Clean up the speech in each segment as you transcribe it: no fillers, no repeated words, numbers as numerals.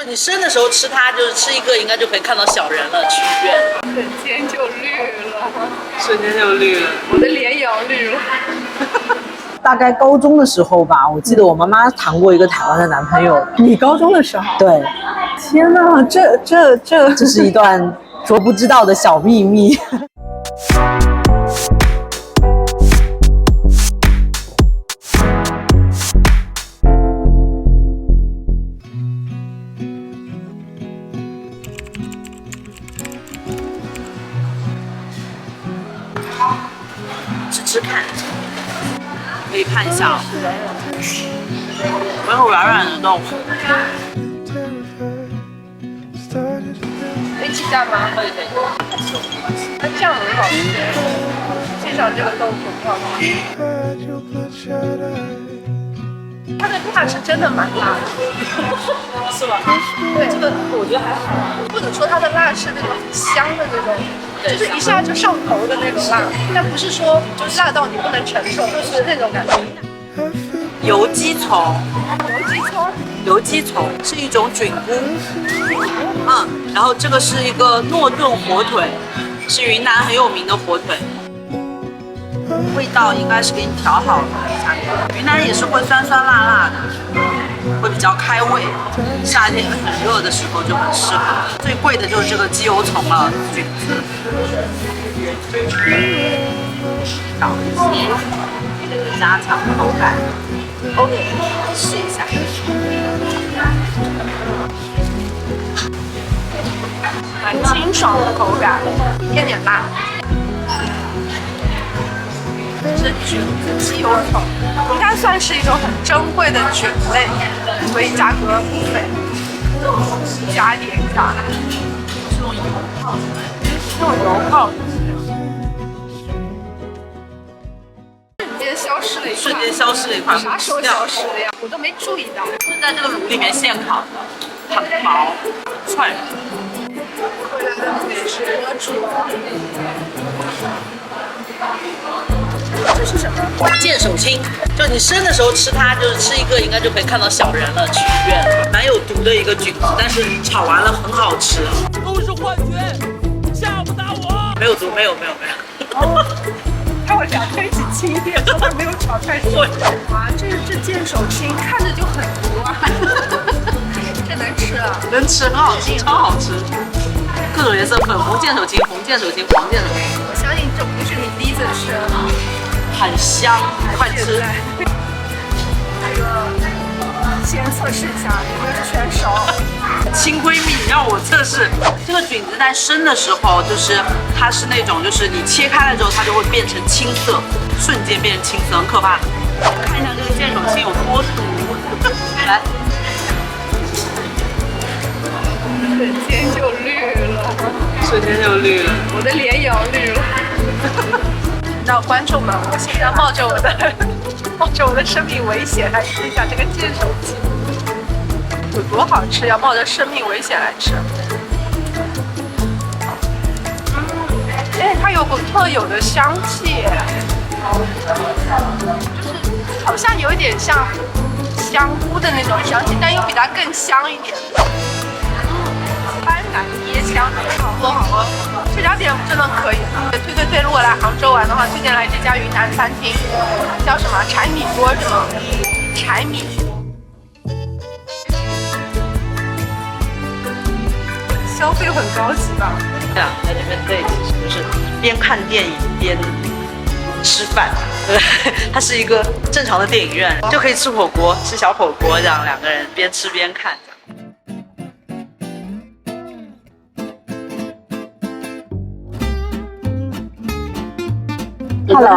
你生的时候吃它，就是吃一个应该就可以看到小人了，去医院。瞬间就绿了，瞬间就绿了，我的脸也要绿了。大概高中的时候吧，我记得我妈妈谈过一个台湾的男朋友。你高中的时候？对。天哪，这是一段说不知道的小秘密。吃吃看，可以看一下哦，没有软软的豆腐。一起蘸吗？可以。它酱很好吃，介绍这个豆腐很好吃。它的辣是真的蛮辣的，是吧？对，这个我觉得还好，或者说它的辣是那种很香的那种，就是一下就上头的那种辣，但不是说就是辣到你不能承受，就是那种感觉。油鸡虫，油鸡葱是一种菌菇，然后这个是一个诺顿火腿，是云南很有名的火腿，味道应该是给你调好的。云南也是会酸酸辣辣的，会比较开胃，夏天很热的时候就很适合。最贵的就是这个鸡油虫了，菌子。少一些，加强口感。OK， 试一下。蛮清爽的口感，一点点辣。是菌子鸡油虫，应该算是一种很珍贵的菌类，所以价格不菲。加一点下来，是用油泡的，用油泡的。瞬间消失了一块，啥时候消失的呀？我都没注意到。是在这个炉里面现烤的，很薄，脆。回来的美食博主。这是什么？剑手青，就你生的时候吃它，就是吃一个应该就可以看到小人了，去医院。蛮有毒的一个菌子，但是炒完了很好吃。都是幻觉，吓不打我。没有毒，没有。看我俩推起轻一点，说他没有炒太熟。哇，这剑手青看着就很毒啊！这能吃啊？能吃，很好吃，超好吃。各种颜色，粉红剑手青、红剑手青、黄剑手青。我相信这不是你第一次吃，很香，快吃。这个先测试一下，有没有全熟。亲闺蜜，你让我测试这个菌子在生的时候，就是它是那种，就是你切开了之后，它就会变成青色，瞬间变成青色，很可怕。看一下这个剑手青有多毒，来，瞬间就绿了，瞬间就绿了，我的脸也要绿了。你知道观众们，我现在冒着我的生命危险来吃一下这个剑手青。有多好吃，要冒着生命危险来吃。它有股特有的香气，就是好像有一点像香菇的那种香气，但又比它更香一点。斑斓椰香，好喝。这家店真的可以，推！如果来杭州玩的话，推荐来这家云南餐厅，叫什么柴米锅是吗？柴米。消费很高级吧？对啊，在这边对，其实就是边看电影边吃饭，对，它是一个正常的电影院，就可以吃火锅，吃小火锅这样，两个人边吃边看。Hello，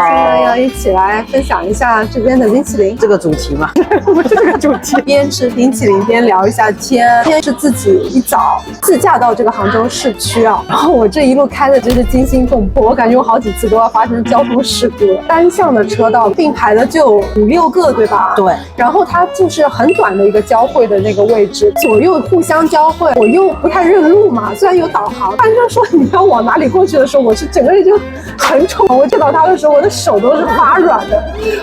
要一起来分享一下这边的冰淇淋。这个主题嘛，不是这个主题，边吃冰淇淋边聊一下天。今天是自己一早自驾到这个杭州市区啊，然后我这一路开的真是惊心动魄，我感觉我好几次都要发生交通事故了。单向的车道并排的就5、6个，对吧？对。然后它就是很短的一个交汇的那个位置，左右互相交汇，我又不太认路嘛，虽然有导航，但是说你要往哪里过去的时候，我是整个人就很丑。我见到它的时候，我的手都是发软的。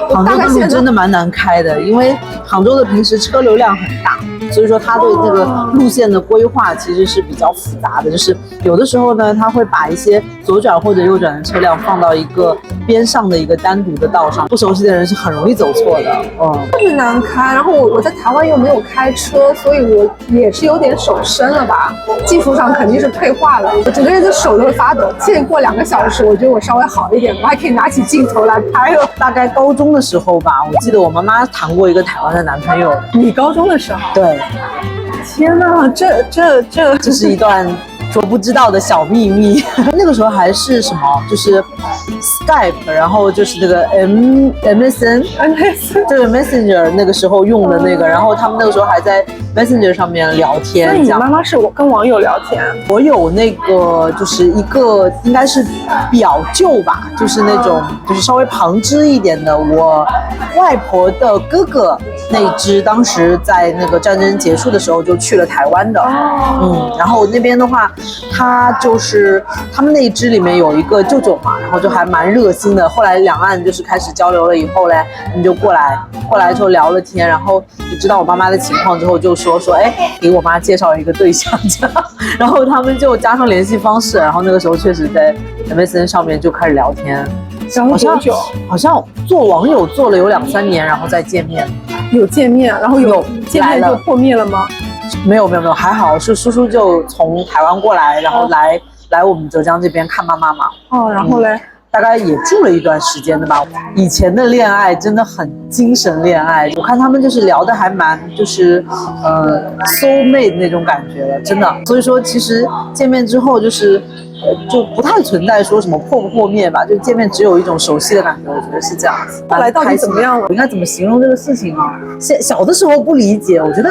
杭州的路真的蛮难开的，因为杭州的平时车流量很大，所以说他对这个路线的规划其实是比较复杂的，就是有的时候呢，他会把一些左转或者右转的车辆放到一个边上的一个单独的道上，不熟悉的人是很容易走错的。特别难开。然后我在台湾又没有开车，所以我也是有点手生了吧，技术上肯定是退化了，我整个人的手都会发抖。现在过2个小时，我觉得我稍微好一点，我还可以拿起镜头来拍了。大概高中的时候吧，我记得我妈妈谈过一个台湾的男朋友。你高中的时候？对。天哪，这是一段说不知道的小秘密。那个时候还是什么，就是 Skype， 然后就是这个 MSN， 这个 Messenger 那个时候用的那个，然后他们那个时候还在 Messenger 上面聊天。那你妈妈是我跟网友聊天？我有那个就是一个应该是表舅吧，就是那种就是稍微旁支一点的，我外婆的哥哥那一支，当时在那个战争结束的时候就去了台湾的。然后那边的话，他就是他们那一支里面有一个舅舅嘛，然后就还蛮热心的。后来两岸就是开始交流了以后嘞，我们就过来之后聊了天，然后就知道我妈妈的情况之后，就说哎，给我妈介绍一个对象这样，然后他们就加上联系方式，然后那个时候确实在 MSN 上面就开始聊天。好像做网友做了有2、3年，然后再见面。有见面，然后有见面就破灭了吗？没有，还好是叔叔就从台湾过来，然后来我们浙江这边看妈妈嘛。然后嘞，大概也住了一段时间的吧。以前的恋爱真的很精神恋爱，我看他们就是聊的还蛮就是soul mate 那种感觉了，真的。所以说其实见面之后就是就不太存在说什么破不破灭吧，就见面只有一种熟悉的感觉，我觉得是这样子。后来到底怎么样了？我应该怎么形容这个事情啊？小的时候不理解，我觉得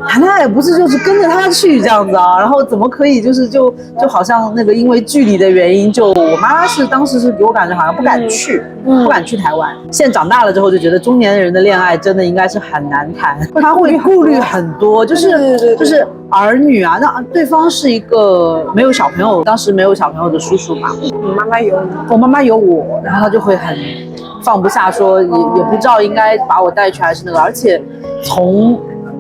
谈恋爱不是就是跟着他去这样子啊，然后怎么可以就好像那个因为距离的原因，就我妈当时是给我感觉好像不敢去，不敢去台湾。现在长大了之后就觉得中年人的恋爱真的应该是很难谈，他会顾虑很多，就是儿女啊，那对方是一个没有小朋友，当时没有小朋友的叔叔嘛。你妈妈有你？我妈妈有我，然后他就会很放不下，说也不知道应该把我带去还是那个，而且从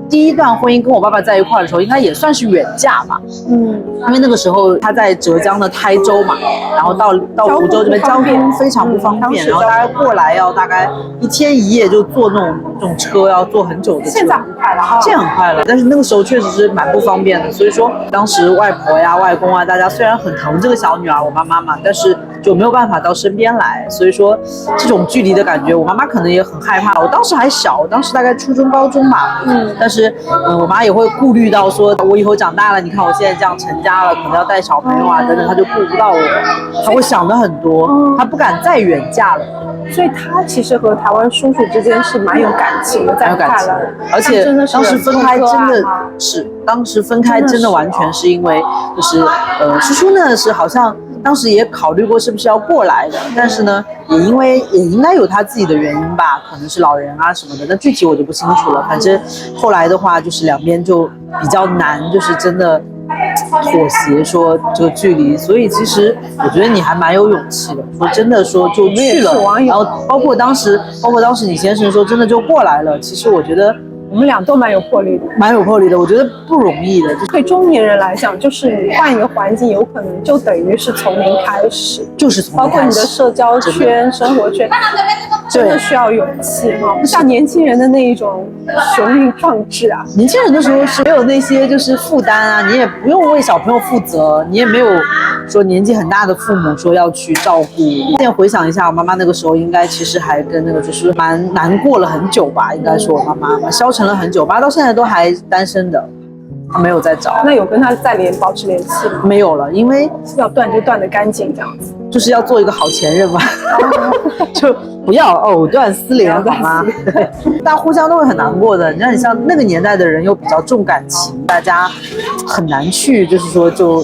第一段婚姻跟我爸爸在一块的时候，应该也算是远嫁吧。因为那个时候他在浙江的台州嘛，然后到湖州这边交通非常不方便，然后大概过来要大概1天1夜就坐那种车，要坐很久的车。现在很快了，现在很快了，但是那个时候确实是蛮不方便的。所以说当时外婆呀、外公啊，大家虽然很疼这个小女儿我妈妈嘛，但是就没有办法到身边来。所以说这种距离的感觉，我妈妈可能也很害怕。我当时还小，我当时大概初中、高中吧。但是我妈也会顾虑到说，我以后长大了，你看我现在这样成家了，可能要带小朋友啊等等，她就顾不到我，她会想的很多，她不敢再远嫁了。所以她其实和台湾叔叔之间是蛮有感情的，在看了，而且当时分开真的是，当时分开真的完全是因为就是叔叔呢是好像当时也考虑过是不是要过来的，但是呢也应该有他自己的原因吧，可能是老人啊什么的，那具体我就不清楚了。反正后来的话就是两边就比较难，就是真的妥协说这个距离，所以其实我觉得你还蛮有勇气的，说真的说就去了，然后包括当时你先生说真的就过来了，其实我觉得我们俩都蛮有魄力的，我觉得不容易的。对中年人来讲，就是你换一个环境，有可能就等于是从零开始，就是从零开始，包括你的社交圈、生活圈，真的需要勇气哈，不像年轻人的那一种雄鹰壮志啊。年轻人的时候是没有那些就是负担啊，你也不用为小朋友负责，你也没有说年纪很大的父母说要去照顾。现在回想一下，我妈妈那个时候应该其实还跟那个就是蛮难过了很久吧，应该说我妈妈消沉了很久，妈到现在都还单身的，她没有再找。那有跟她保持联系吗？没有了，因为要断就断得干净，这样子。就是要做一个好前任嘛，就不要藕断丝连，好吗？大家互相都会很难过的。你像那个年代的人又比较重感情，大家很难去，就是说就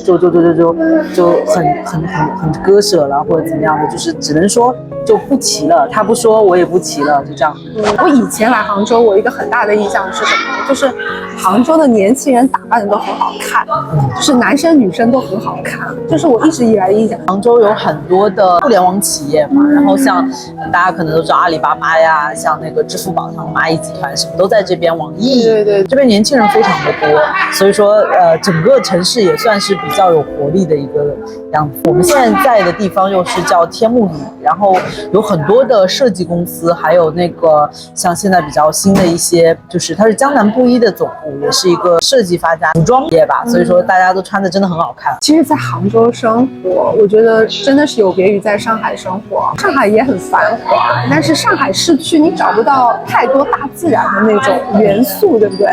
很割舍了或者怎么样的，就是只能说就不骑了，他不说我也不骑了，就这样。我以前来杭州，我一个很大的印象是什么？就是杭州的年轻人打扮的都很好看，就是男生女生都很好看，这是我一直以来的印象。杭州有很多的互联网企业嘛，然后像大家可能都知道阿里巴巴呀，像那个支付宝、他们蚂蚁集团什么都在这边，网易，对，这边年轻人非常的多，所以说整个城市也算是比较有活力的一个样子。我们现在的地方又是叫天目里，然后有很多的设计公司，还有那个像现在比较新的一些，就是它是江南布衣的总部，也是一个设计发家服装业吧，所以说大家都穿的真的很好看。其实，在杭州生活，我觉得真的是有别于在上海生活。上海也很繁华，但是上海市区你找不到太多大自然的那种元素，对不对？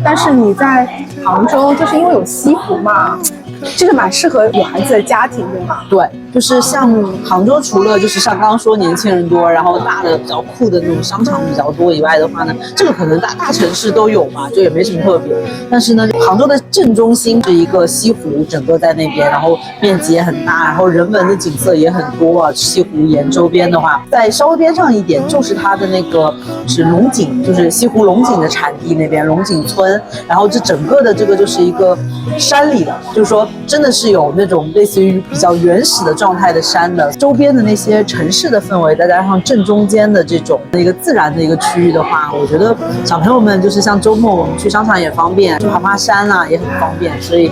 但是你在杭州，就是因为有西湖嘛，这个蛮适合有孩子的家庭，对吗？对，就是像杭州，除了就是像刚刚说年轻人多，然后大的比较酷的那种商场比较多以外的话呢，这个可能大城市都有嘛，就也没什么特别。但是呢，杭州的正中心是一个西湖，整个在那边，然后面积也很大，然后人文的景色也很多啊。西湖沿周边的话，在稍微边上一点就是它的那个是龙井，就是西湖龙井的产地那边龙井村，然后这整个的这个就是一个山里的，就是说真的是有那种类似于比较原始的状态的山的，周边的那些城市的氛围，再加上正中间的这种一个自然的一个区域的话，我觉得小朋友们就是像周末我们去商场也方便，去爬爬山啊也很方便，所以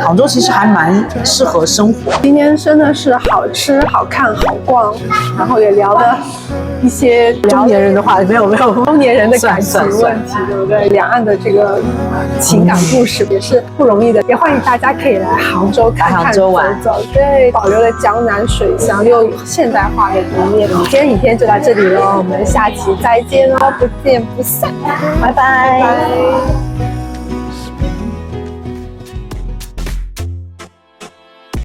杭州其实还蛮适合生活。今天真的是好吃、好看、好逛，然后也聊了一些中年人的话，没有中年人的感情算问题，对不对？两岸的这个情感故事也是不容易的，也欢迎大家可以来杭州看看走走，对，保留了江南水乡又有现代化的一面。今天影片就到这里了，我们下期再见哦，不见不散，拜拜。